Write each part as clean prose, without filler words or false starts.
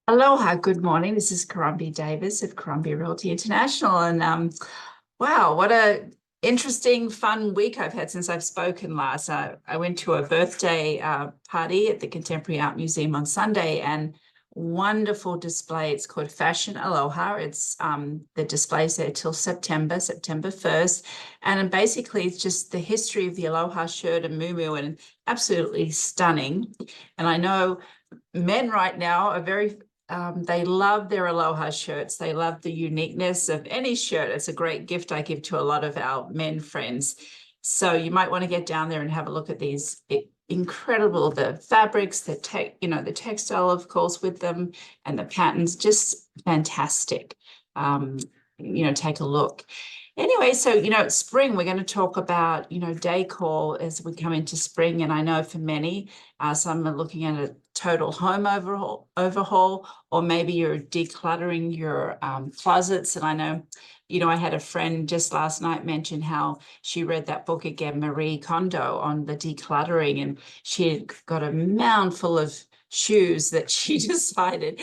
Aloha, good morning. This is Caron B Davis of Caron B Realty International. And wow, what a interesting, fun week I've had since I've spoken last. I went to a birthday party at the Contemporary Art Museum on Sunday and wonderful display. It's called Fashion Aloha. It's the display's there till September 1st. And basically it's just the history of the Aloha shirt and muumuu and absolutely stunning. And I know men right now are very they love their Aloha shirts. They love the uniqueness of any shirt. It's a great gift I give to a lot of our men friends. So you might want to get down there and have a look at these incredible, the fabrics, the textile, of course, with them and the patterns, just fantastic. Take a look. Anyway, so, it's spring. We're going to talk about, decor as we come into spring. And I know for many, some are looking at a total home overhaul, or maybe you're decluttering your closets. And I know, I had a friend just last night mention how she read that book again, Marie Kondo, on the decluttering, and she had got a mound full of shoes that she decided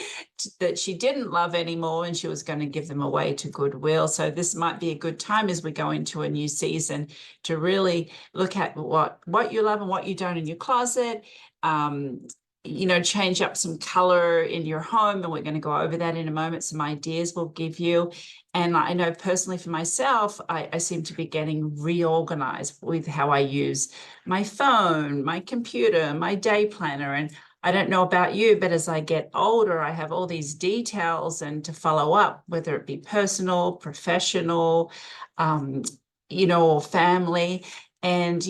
that she didn't love anymore and she was going to give them away to Goodwill. So this might be a good time as we go into a new season to really look at what you love and what you don't in your closet. Change up some color in your home, and we're going to go over that in a moment. Some ideas we'll give you. And I know personally for myself, I seem to be getting reorganized with how I use my phone, my computer, my day planner. And I don't know about you, but as I get older, I have all these details and to follow up, whether it be personal, professional, or family. And,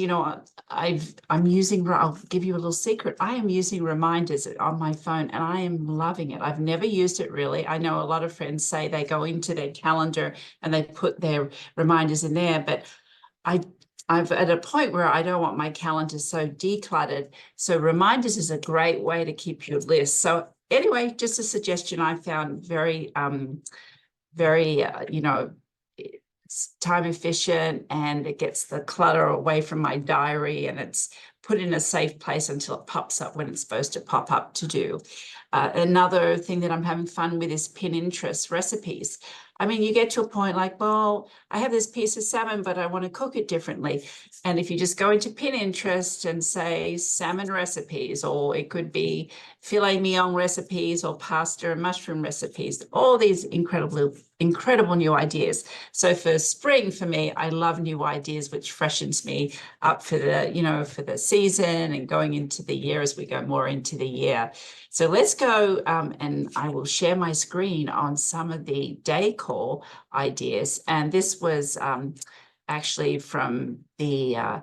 I'll give you a little secret. I am using reminders on my phone and I am loving it. I've never used it really. I know a lot of friends say they go into their calendar and they put their reminders in there, but I've at a point where I don't want my calendar so decluttered. So reminders is a great way to keep your list. So anyway, just a suggestion I found very, it's time efficient and it gets the clutter away from my diary and it's put in a safe place until it pops up when it's supposed to pop up to do. Another thing that I'm having fun with is Pinterest recipes. I mean, you get to a point like, well, I have this piece of salmon, but I want to cook it differently. And if you just go into Pinterest and say salmon recipes, or it could be filet mignon recipes or pasta and mushroom recipes, all these incredible new ideas. So for spring, for me, I love new ideas, which freshens me up for the season and going into the year as we go more into the year. So let's go and I will share my screen on some of the decor ideas. And this was actually from the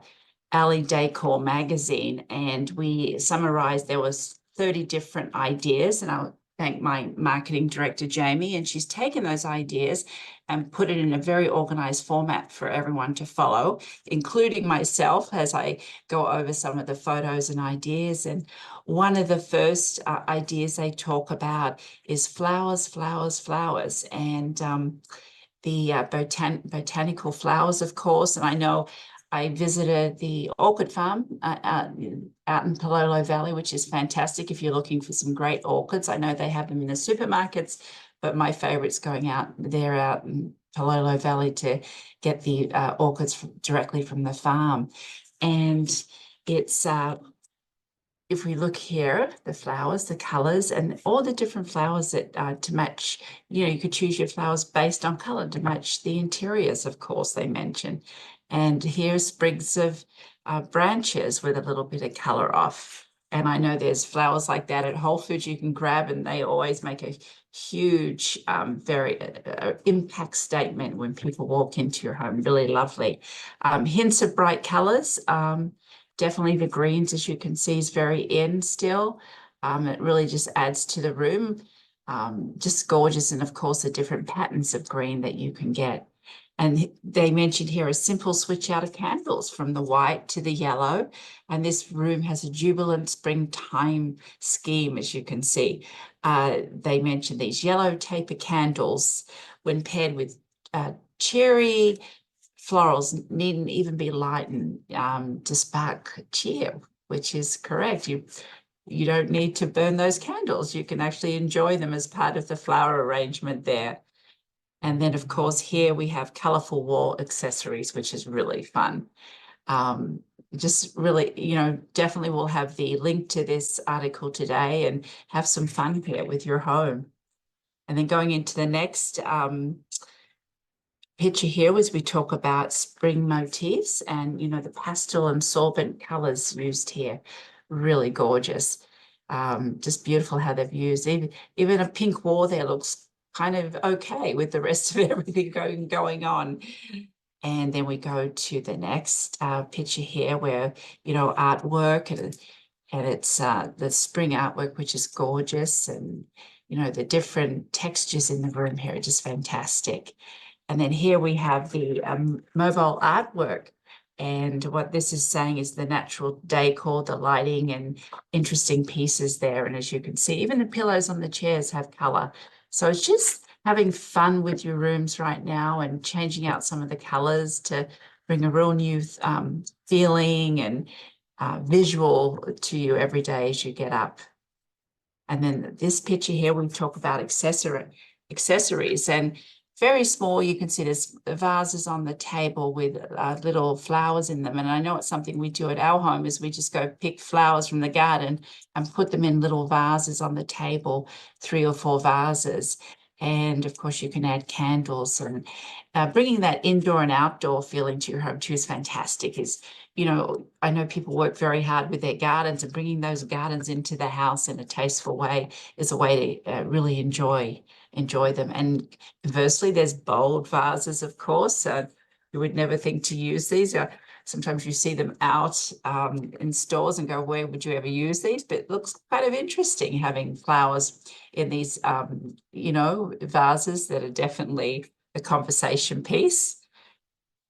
Alley Decor magazine. And we summarized, there was 30 different ideas. And I'll thank my marketing director, Jamie, and she's taken those ideas and put it in a very organized format for everyone to follow, including myself as I go over some of the photos and ideas. And one of the first ideas they talk about is flowers, flowers, flowers. And the botanical flowers, of course. And I know I visited the orchid farm out in Palolo Valley, which is fantastic if you're looking for some great orchids. I know they have them in the supermarkets, but my favorite's going out there out in Palolo Valley to get the orchids directly from the farm. And it's if we look here, the flowers, the colors, and all the different flowers that to match, you could choose your flowers based on color to match the interiors, of course, they mention. And here's sprigs of branches with a little bit of color off. And I know there's flowers like that at Whole Foods you can grab, and they always make a huge, very impact statement when people walk into your home. Really lovely. Hints of bright colors. Definitely the greens, as you can see, is very in still. It really just adds to the room. Just gorgeous. And of course, the different patterns of green that you can get. And they mentioned here a simple switch out of candles from the white to the yellow. And this room has a jubilant springtime scheme, as you can see. They mentioned these yellow taper candles when paired with cherry florals needn't even be lightened to spark cheer, which is correct. you don't need to burn those candles. You can actually enjoy them as part of the flower arrangement there. And then, of course, here we have colorful wall accessories, which is really fun. Just really, definitely we'll have the link to this article today and have some fun here with your home. And then going into the next picture here as we talk about spring motifs and, the pastel and sorbent colors used here. Really gorgeous. Just beautiful how they've used. Even a pink wall there looks kind of okay with the rest of everything going on. And then we go to the next picture here where, artwork and it's the spring artwork, which is gorgeous. And, the different textures in the room here are just fantastic. And then here we have the mobile artwork. And what this is saying is the natural decor, the lighting and interesting pieces there. And as you can see, even the pillows on the chairs have color. So it's just having fun with your rooms right now and changing out some of the colors to bring a real new feeling and visual to you every day as you get up. And then this picture here, we talk about accessories and very small. You can see there's vases on the table with little flowers in them. And I know it's something we do at our home is we just go pick flowers from the garden and put them in little vases on the table, 3 or 4 vases. And of course, you can add candles and bringing that indoor and outdoor feeling to your home too is fantastic. I know people work very hard with their gardens, and bringing those gardens into the house in a tasteful way is a way to really enjoy them. And conversely, there's bold vases, of course. You would never think to use these. Sometimes you see them out in stores and go, where would you ever use these? But it looks kind of interesting having flowers in these, vases that are definitely a conversation piece.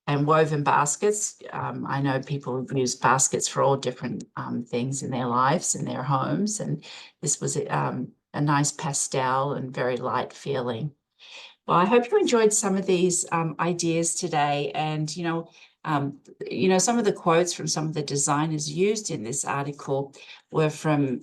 And woven baskets. I know people use baskets for all different things in their lives, in their homes. And this was a nice pastel and very light feeling. Well, I hope you enjoyed some of these ideas today. And, some of the quotes from some of the designers used in this article were from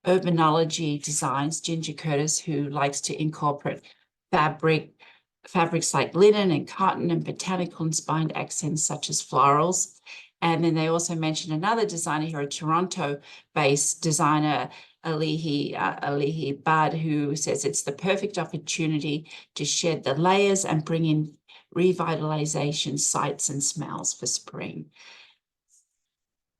Urbanology Designs, Ginger Curtis, who likes to incorporate fabrics like linen and cotton and botanical inspired accents such as florals. And then they also mentioned another designer here, a Toronto-based designer, Alihi Bad, who says it's the perfect opportunity to shed the layers and bring in revitalization sights and smells for spring.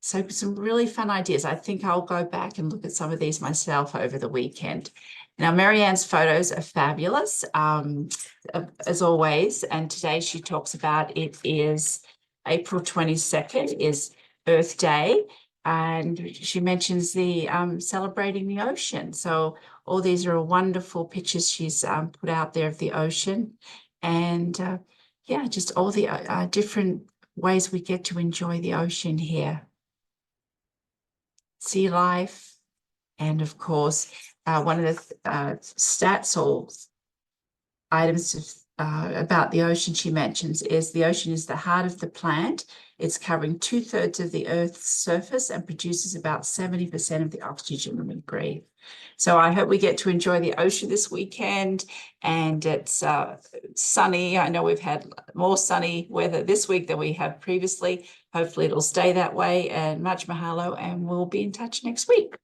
So some really fun ideas. I think I'll go back and look at some of these myself over the weekend. Now, Marianne's photos are fabulous, as always. And today she talks about it is April 22nd is Earth Day. And she mentions the celebrating the ocean. So all these are wonderful pictures she's put out there of the ocean. And just all the different ways we get to enjoy the ocean here. Sea life, and of course, one of the stats or items about the ocean she mentions is the ocean is the heart of the plant. It's covering 2/3 of the Earth's surface and produces about 70% of the oxygen we breathe. So I hope we get to enjoy the ocean this weekend, and it's sunny. I know we've had more sunny weather this week than we have previously. Hopefully it'll stay that way, and much mahalo, and we'll be in touch next week.